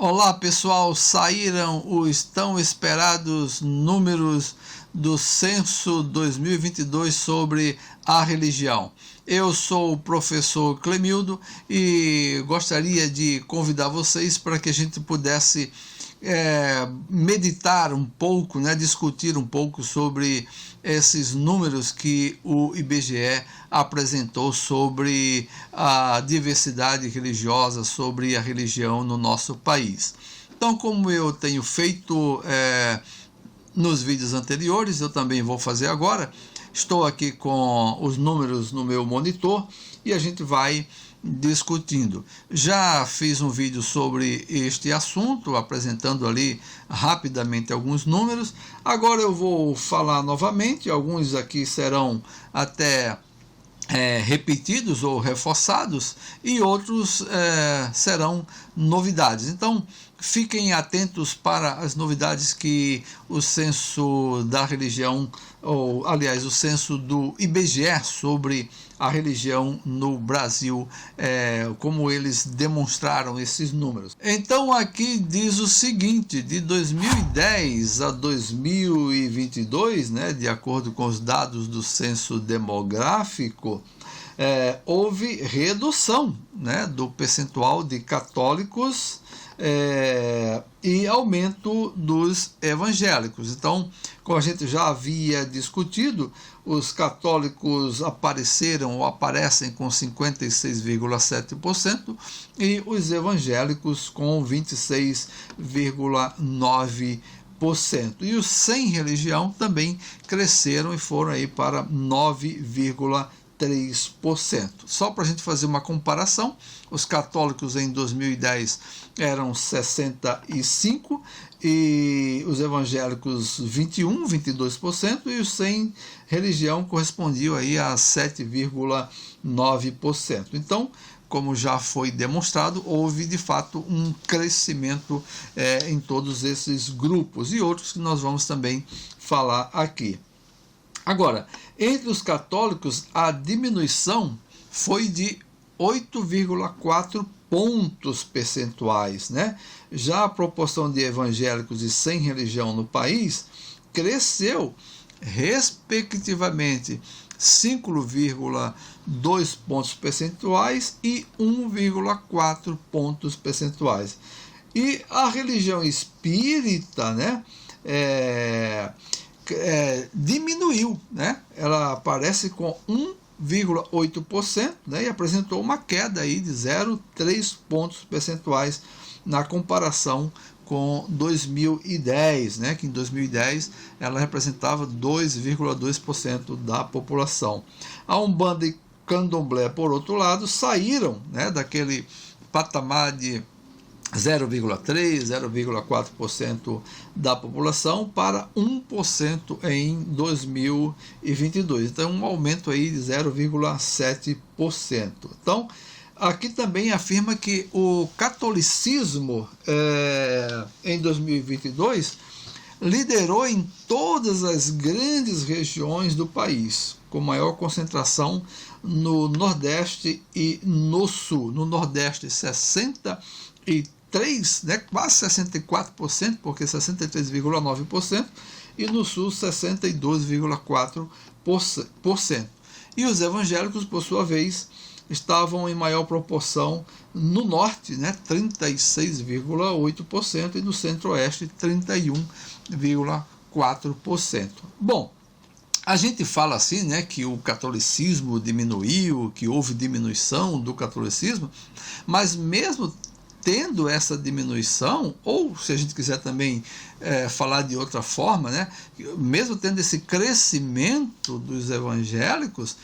Olá pessoal, saíram os tão esperados números do Censo 2022 sobre a religião. Eu sou o professor Clemildo e gostaria de convidar vocês para que a gente pudesse meditar um pouco, discutir um pouco sobre esses números que o IBGE apresentou sobre a diversidade religiosa, sobre a religião no nosso país. Então, como eu tenho feito nos vídeos anteriores, eu também vou fazer agora. Estou aqui com os números no meu monitor e a gente vai discutindo. Já fiz um vídeo sobre este assunto, apresentando ali rapidamente alguns números. Agora eu vou falar novamente, alguns aqui serão até repetidos ou reforçados e outros serão novidades. Então fiquem atentos para as novidades que o censo da religião, ou aliás o censo do IBGE sobre a religião no Brasil, como eles demonstraram esses números. Então aqui diz o seguinte: de 2010 a 2022, de acordo com os dados do censo demográfico, houve redução do percentual de católicos e aumento dos evangélicos. Então, como a gente já havia discutido, os católicos apareceram ou aparecem com 56,7% e os evangélicos com 26,9%. E os sem religião também cresceram e foram aí para 9,3%. Só para a gente fazer uma comparação, os católicos em 2010 eram 65% e os evangélicos 22%, e os sem religião correspondiam aí a 7,9%. Então, como já foi demonstrado, houve de fato um crescimento em todos esses grupos e outros que nós vamos também falar aqui. Agora, entre os católicos, a diminuição foi de 8,4 pontos percentuais, Já a proporção de evangélicos e sem religião no país cresceu, respectivamente, 5,2 pontos percentuais e 1,4 pontos percentuais. E a religião espírita, diminuiu, Ela aparece com 1,8%, e apresentou uma queda aí de 0,3 pontos percentuais na comparação com 2010, que em 2010 ela representava 2,2% da população. A Umbanda e Candomblé, por outro lado, saíram daquele patamar de 0,3%, 0,4% da população para 1% em 2022. Então, um aumento aí de 0,7%. Então, aqui também afirma que o catolicismo em 2022 liderou em todas as grandes regiões do país, com maior concentração no Nordeste e no Sul. No Nordeste, 63%, quase 64%, porque 63,9%, e no Sul 62,4%. E os evangélicos, por sua vez, estavam em maior proporção no Norte, 36,8%, e no Centro-Oeste 31,4%. Bom, a gente fala assim, que o catolicismo diminuiu, que houve diminuição do catolicismo, mas mesmo tendo essa diminuição, ou se a gente quiser também falar de outra forma, mesmo tendo esse crescimento dos evangélicos,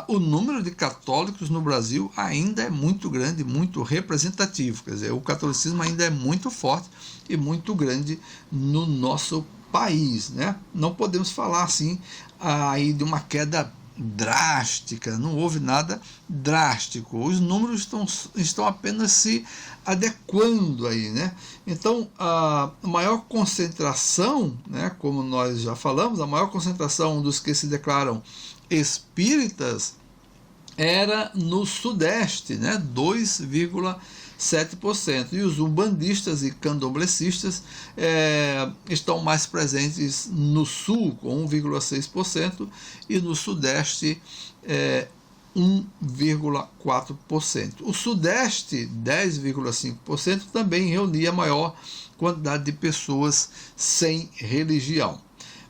o número de católicos no Brasil ainda é muito grande, muito representativo. Quer dizer, o catolicismo ainda é muito forte e muito grande no nosso país. Não podemos falar assim aí de uma queda drástica, não houve nada drástico, os números estão apenas se adequando aí, Então, a maior concentração, como nós já falamos, a maior concentração dos que se declaram espíritas era no Sudeste, né, 2,7%. E os umbandistas e candomblecistas estão mais presentes no Sul, com 1,6%, e no Sudeste, 1,4%. O Sudeste, 10,5%, também reunia a maior quantidade de pessoas sem religião.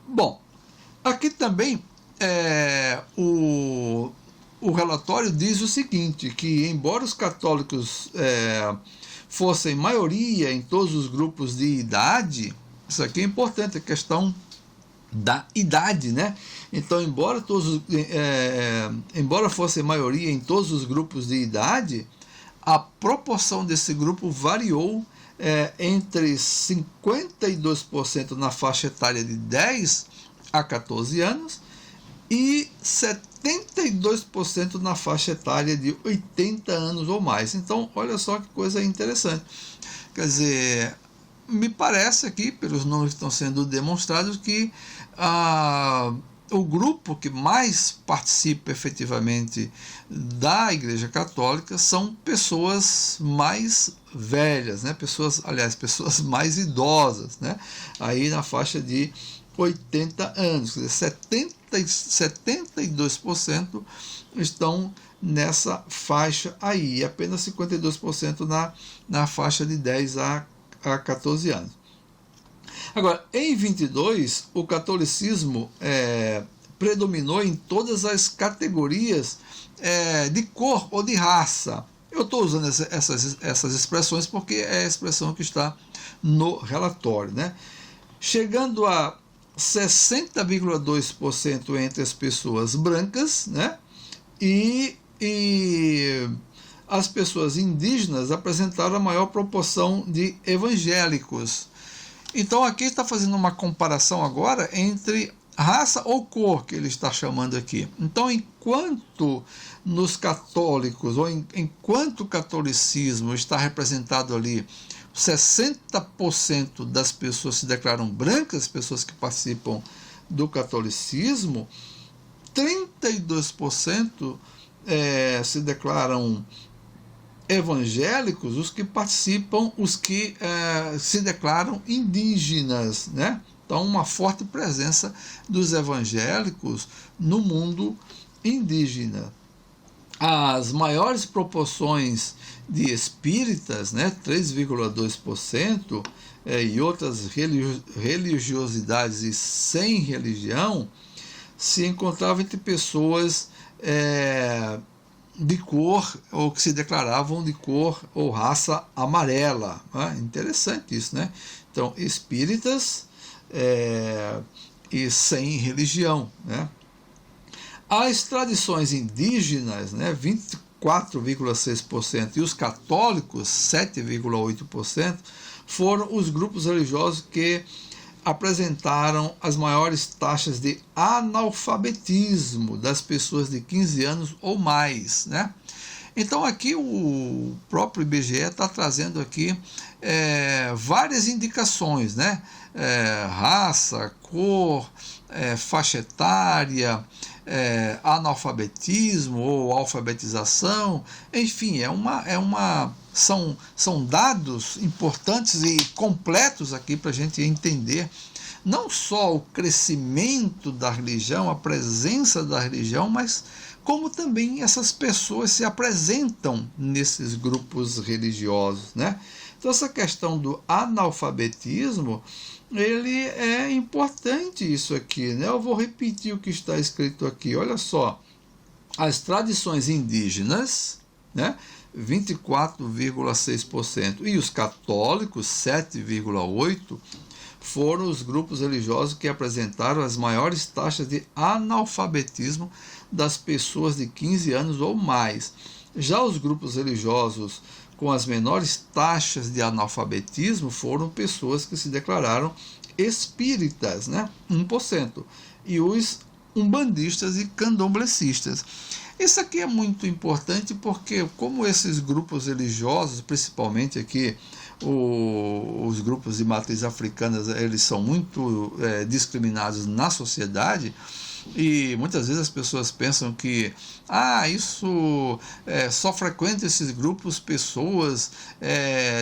Bom, aqui também o relatório diz o seguinte, que embora os católicos fossem maioria em todos os grupos de idade, isso aqui é importante, a questão da idade, né? Então, embora fosse maioria em todos os grupos de idade, a proporção desse grupo variou entre 52% na faixa etária de 10 a 14 anos e 72% na faixa etária de 80 anos ou mais. Então, olha só que coisa interessante. Quer dizer, me parece aqui, pelos números que estão sendo demonstrados, que o grupo que mais participa efetivamente da Igreja Católica são pessoas mais velhas, né? pessoas mais idosas, né? Aí na faixa de 80 anos, quer dizer, 72% estão nessa faixa aí, e apenas 52% na faixa de 10 a 14 anos. Agora, em 22, o catolicismo predominou em todas as categorias de cor ou de raça. Eu estou usando essas expressões porque é a expressão que está no relatório, né? Chegando a 60,2% entre as pessoas brancas, né? E as pessoas indígenas apresentaram a maior proporção de evangélicos. Então aqui está fazendo uma comparação agora entre raça ou cor, que ele está chamando aqui. Então, enquanto nos católicos, ou enquanto o catolicismo está representado ali, 60% das pessoas se declaram brancas, pessoas que participam do catolicismo, 32% se declaram evangélicos, os que participam, os que se declaram indígenas, né? Então, uma forte presença dos evangélicos no mundo indígena. As maiores proporções de espíritas, né, 3,2%, e outras religiosidades e sem religião, se encontravam entre pessoas de cor, ou que se declaravam de cor ou raça amarela. Interessante isso, né? Então, espíritas e sem religião, né? As tradições indígenas, né, 24,6%, e os católicos, 7,8%, foram os grupos religiosos que apresentaram as maiores taxas de analfabetismo das pessoas de 15 anos ou mais, né? Então aqui o próprio IBGE está trazendo aqui várias indicações, né? Raça, cor, faixa etária, analfabetismo ou alfabetização, enfim, são dados importantes e completos aqui para a gente entender não só o crescimento da religião, a presença da religião, mas como também essas pessoas se apresentam nesses grupos religiosos, né? Então essa questão do analfabetismo, ele é importante isso aqui, né? Eu vou repetir o que está escrito aqui, olha só, as tradições indígenas, né, 24,6%, e os católicos, 7,8%, foram os grupos religiosos que apresentaram as maiores taxas de analfabetismo das pessoas de 15 anos ou mais. Já os grupos religiosos com as menores taxas de analfabetismo foram pessoas que se declararam espíritas, né? 1%, e os umbandistas e candomblecistas. Isso aqui é muito importante porque, como esses grupos religiosos, principalmente aqui os grupos de matriz africanas, eles são muito discriminados na sociedade, E muitas vezes as pessoas pensam que isso só frequenta esses grupos pessoas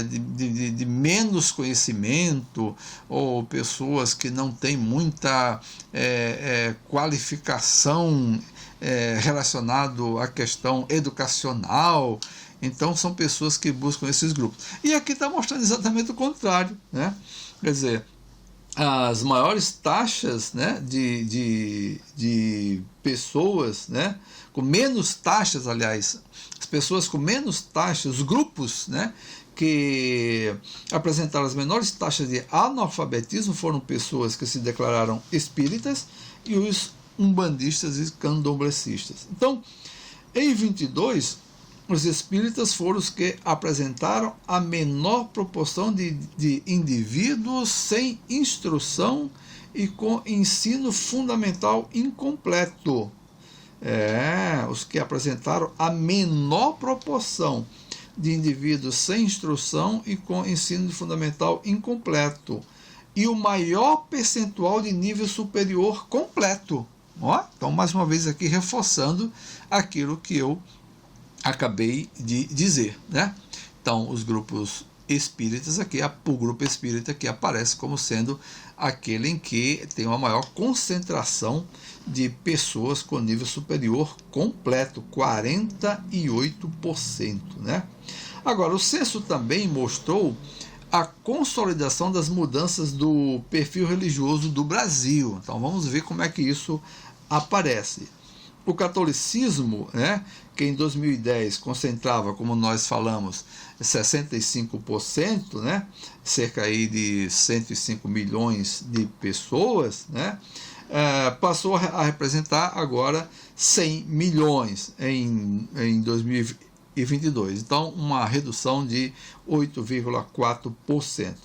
de menos conhecimento, ou pessoas que não têm muita qualificação relacionado à questão educacional. Então são pessoas que buscam esses grupos. E aqui está mostrando exatamente o contrário, né? Quer dizer, as maiores taxas, né, de pessoas, né, com menos taxas, aliás, as pessoas com menos taxas, os grupos, né, que apresentaram as menores taxas de analfabetismo foram pessoas que se declararam espíritas e os umbandistas e candomblecistas. Então, em 22, os espíritas foram os que apresentaram a menor proporção de indivíduos sem instrução e com ensino fundamental incompleto. Os que apresentaram a menor proporção de indivíduos sem instrução e com ensino fundamental incompleto. E o maior percentual de nível superior completo. Então, mais uma vez aqui reforçando aquilo que eu acabei de dizer, né? Então, os grupos espíritas aqui, o grupo espírita que aparece como sendo aquele em que tem uma maior concentração de pessoas com nível superior completo, 48%, né? Agora, o censo também mostrou a consolidação das mudanças do perfil religioso do Brasil. Então, vamos ver como é que isso aparece. O catolicismo, né, que em 2010 concentrava, como nós falamos, 65%, né, cerca aí de 105 milhões de pessoas, né, passou a representar agora 100 milhões em 2022. Então, uma redução de 8,4%.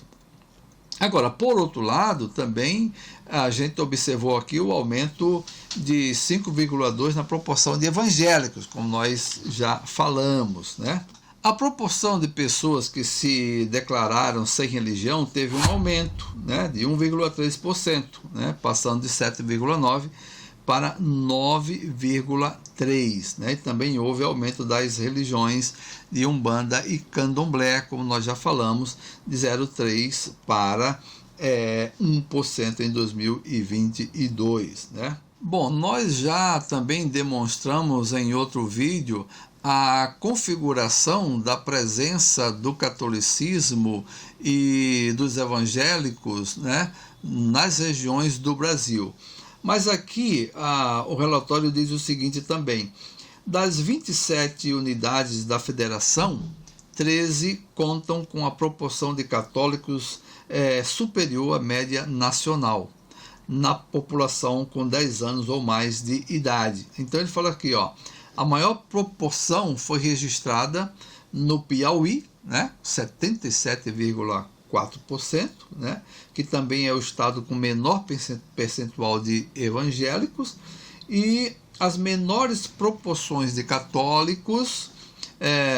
Agora, por outro lado, também a gente observou aqui o aumento de 5,2% na proporção de evangélicos, como nós já falamos, né? A proporção de pessoas que se declararam sem religião teve um aumento, né, de 1,3%, né, passando de 7,9% para 9,3%. Né? E também houve aumento das religiões de Umbanda e Candomblé, como nós já falamos, de 0,3% para 1% em 2022. Né? Bom, nós já também demonstramos em outro vídeo a configuração da presença do catolicismo e dos evangélicos, né, nas regiões do Brasil. Mas aqui o relatório diz o seguinte também: das 27 unidades da federação, 13 contam com a proporção de católicos superior à média nacional na população com 10 anos ou mais de idade. Então ele fala aqui, a maior proporção foi registrada no Piauí, né, 77,4%, né, que também é o estado com menor percentual de evangélicos, e as menores proporções de católicos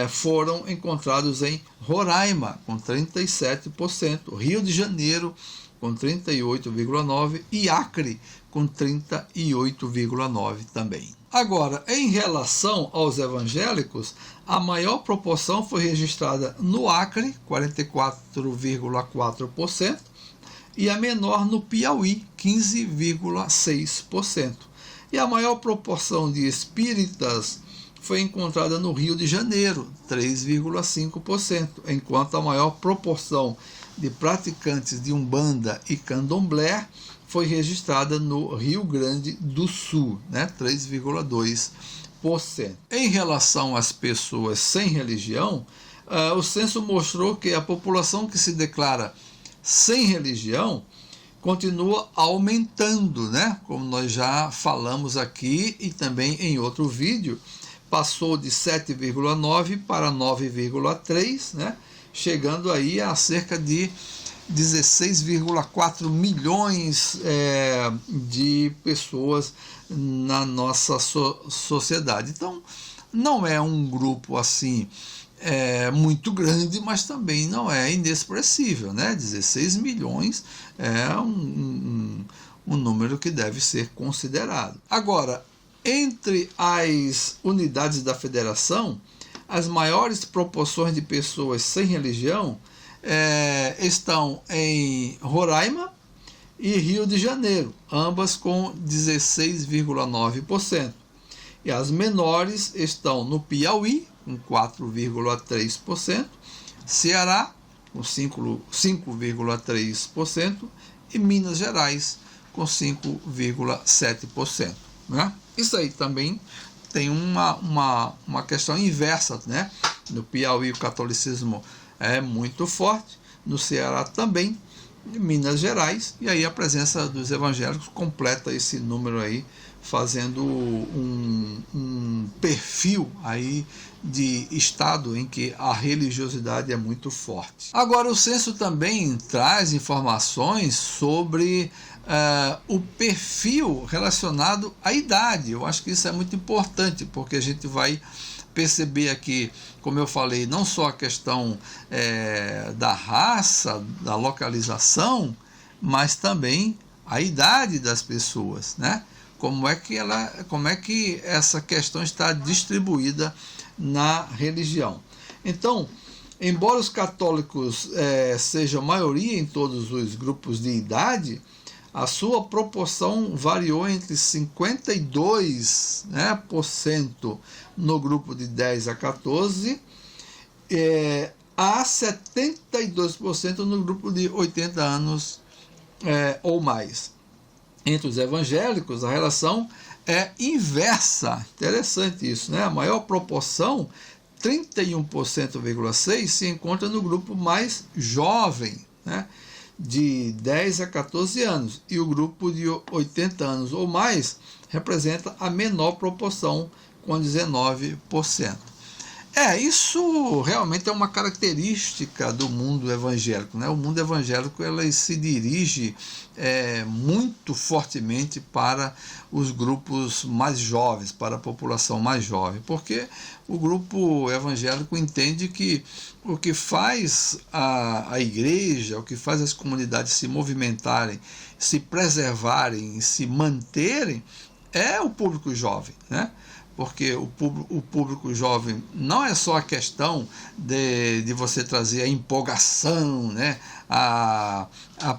foram encontrados em Roraima, com 37%, Rio de Janeiro, com 38,9%, e Acre, com 38,9% também. Agora, em relação aos evangélicos, a maior proporção foi registrada no Acre, 44,4%, e a menor no Piauí, 15,6%. E a maior proporção de espíritas foi encontrada no Rio de Janeiro, 3,5%, enquanto a maior proporção de praticantes de Umbanda e Candomblé foi registrada no Rio Grande do Sul, né, 3,2%. Em relação às pessoas sem religião, o censo mostrou que a população que se declara sem religião continua aumentando, né, como nós já falamos aqui e também em outro vídeo, passou de 7,9% para 9,3%, né, chegando aí a cerca de 16,4 milhões de pessoas na nossa sociedade. Então, não é um grupo assim muito grande, mas também não é inexpressível, né? 16 milhões é um número que deve ser considerado. Agora, entre as unidades da federação, as maiores proporções de pessoas sem religião estão em Roraima e Rio de Janeiro, ambas com 16,9%. E as menores estão no Piauí, com 4,3%, Ceará, com 5,3%, e Minas Gerais, com 5,7%. Né? Isso aí também tem uma questão inversa, né? No Piauí o catolicismo é muito forte, no Ceará também, em Minas Gerais, e aí a presença dos evangélicos completa esse número aí, fazendo um perfil aí de estado em que a religiosidade é muito forte. Agora, o censo também traz informações sobre o perfil relacionado à idade. Eu acho que isso é muito importante, porque a gente vai perceber aqui, como eu falei, não só a questão da raça, da localização, mas também a idade das pessoas, né? Como é que essa questão está distribuída na religião. Então, embora os católicos sejam maioria em todos os grupos de idade, a sua proporção variou entre 52%, né, no grupo de 10 a 14 a 72% no grupo de 80 anos ou mais. Entre os evangélicos, a relação é inversa. Interessante isso, né? A maior proporção, 31,6%, se encontra no grupo mais jovem, né? De 10 a 14 anos. E o grupo de 80 anos ou mais representa a menor proporção, com 19%. Isso realmente é uma característica do mundo evangélico, né? O mundo evangélico ele se dirige muito fortemente para os grupos mais jovens, para a população mais jovem, porque o grupo evangélico entende que o que faz a igreja, o que faz as comunidades se movimentarem, se preservarem, se manterem, é o público jovem, né? Porque o público jovem não é só a questão de você trazer a empolgação, né? a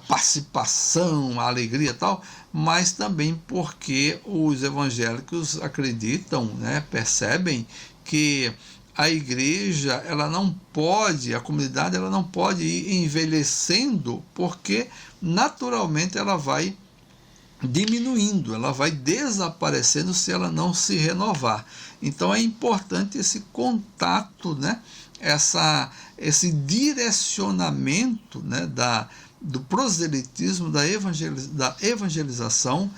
participação, a alegria e tal, mas também porque os evangélicos acreditam, né? Percebem que a igreja, ela não pode, a comunidade ela não pode ir envelhecendo, porque naturalmente ela vai diminuindo, ela vai desaparecendo se ela não se renovar. Então é importante esse contato, né? Esse direcionamento, né? Do proselitismo, da evangelização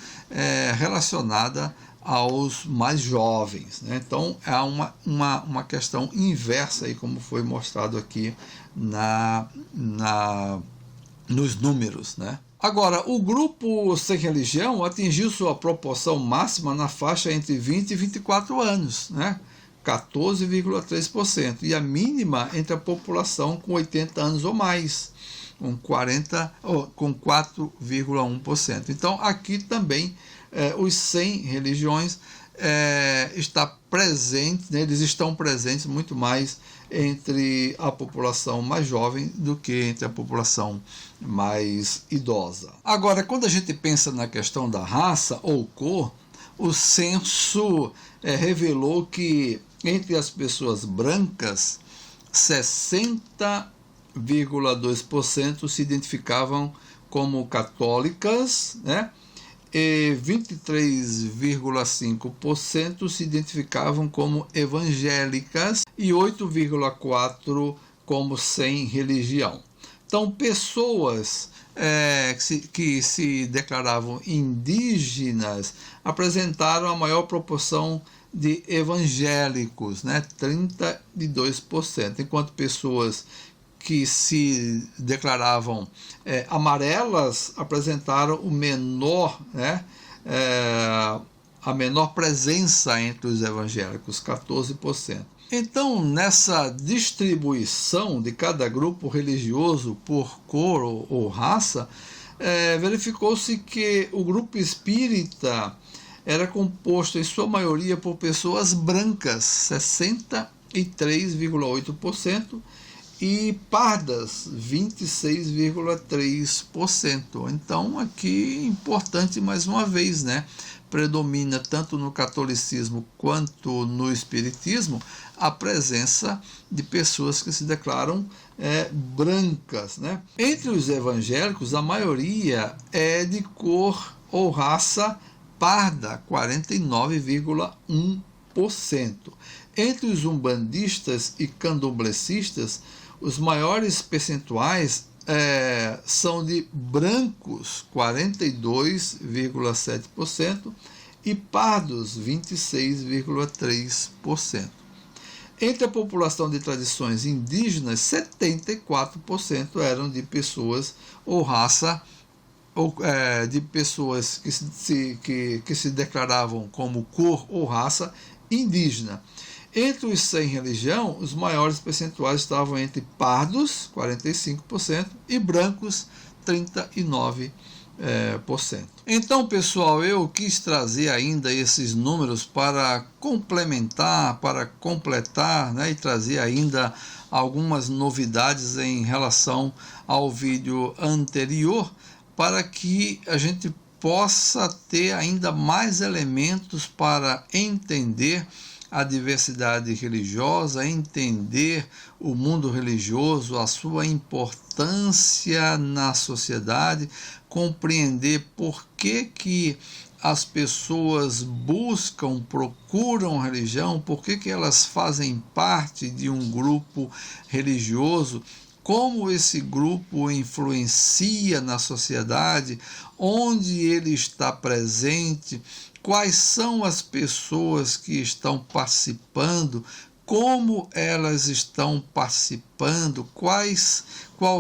relacionada aos mais jovens, né? Então é uma questão inversa, aí, como foi mostrado aqui nos números, né? Agora, o grupo sem religião atingiu sua proporção máxima na faixa entre 20 e 24 anos, né? 14,3%, e a mínima entre a população com 80 anos ou mais, com 4,1%. Então, aqui também os sem religiões está presente, né? Eles estão presentes muito mais entre a população mais jovem do que entre a população mais idosa. Agora, quando a gente pensa na questão da raça ou cor, o censo revelou que entre as pessoas brancas, 60,2% se identificavam como católicas, né? E 23,5% se identificavam como evangélicas e 8,4% como sem religião. Então, pessoas que se declaravam indígenas apresentaram a maior proporção de evangélicos, né? 32%, enquanto pessoas que se declaravam amarelas apresentaram o menor, né, a menor presença entre os evangélicos, 14%. Então, nessa distribuição de cada grupo religioso por cor ou raça, verificou-se que o grupo espírita era composto em sua maioria por pessoas brancas, 63,8%, e pardas, 26,3%. Então, aqui, importante mais uma vez, né? Predomina tanto no catolicismo quanto no espiritismo a presença de pessoas que se declaram brancas, né? Entre os evangélicos, a maioria é de cor ou raça parda, 49,1%. Entre os umbandistas e candomblecistas, os maiores percentuais são de brancos, 42,7%, e pardos, 26,3%. Entre a população de tradições indígenas, 74% eram de pessoas ou raça, de pessoas que se declaravam como cor ou raça indígena. Entre os sem religião, os maiores percentuais estavam entre pardos, 45%, e brancos, 39%. Então, pessoal, eu quis trazer ainda esses números para complementar, para completar, né, e trazer ainda algumas novidades em relação ao vídeo anterior, para que a gente possa ter ainda mais elementos para entender a diversidade religiosa, entender o mundo religioso, a sua importância na sociedade, compreender por que as pessoas buscam, procuram religião, por que elas fazem parte de um grupo religioso, como esse grupo influencia na sociedade, onde ele está presente, quais são as pessoas que estão participando, como elas estão participando, qual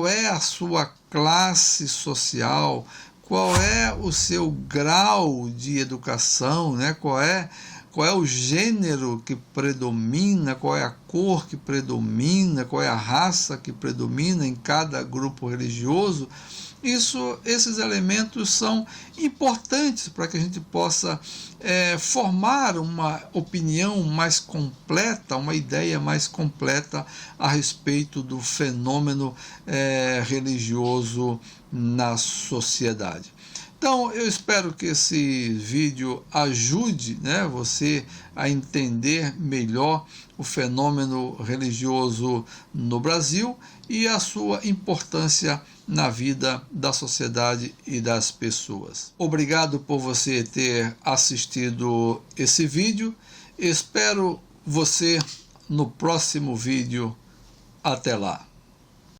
é a sua classe social, qual é o seu grau de educação, né? Qual é o gênero que predomina, qual é a cor que predomina, qual é a raça que predomina em cada grupo religioso. Esses elementos são importantes para que a gente possa formar uma opinião mais completa, uma ideia mais completa a respeito do fenômeno religioso na sociedade. Então, eu espero que esse vídeo ajude, né, você a entender melhor o fenômeno religioso no Brasil e a sua importância na vida da sociedade e das pessoas. Obrigado por você ter assistido esse vídeo. Espero você no próximo vídeo. Até lá.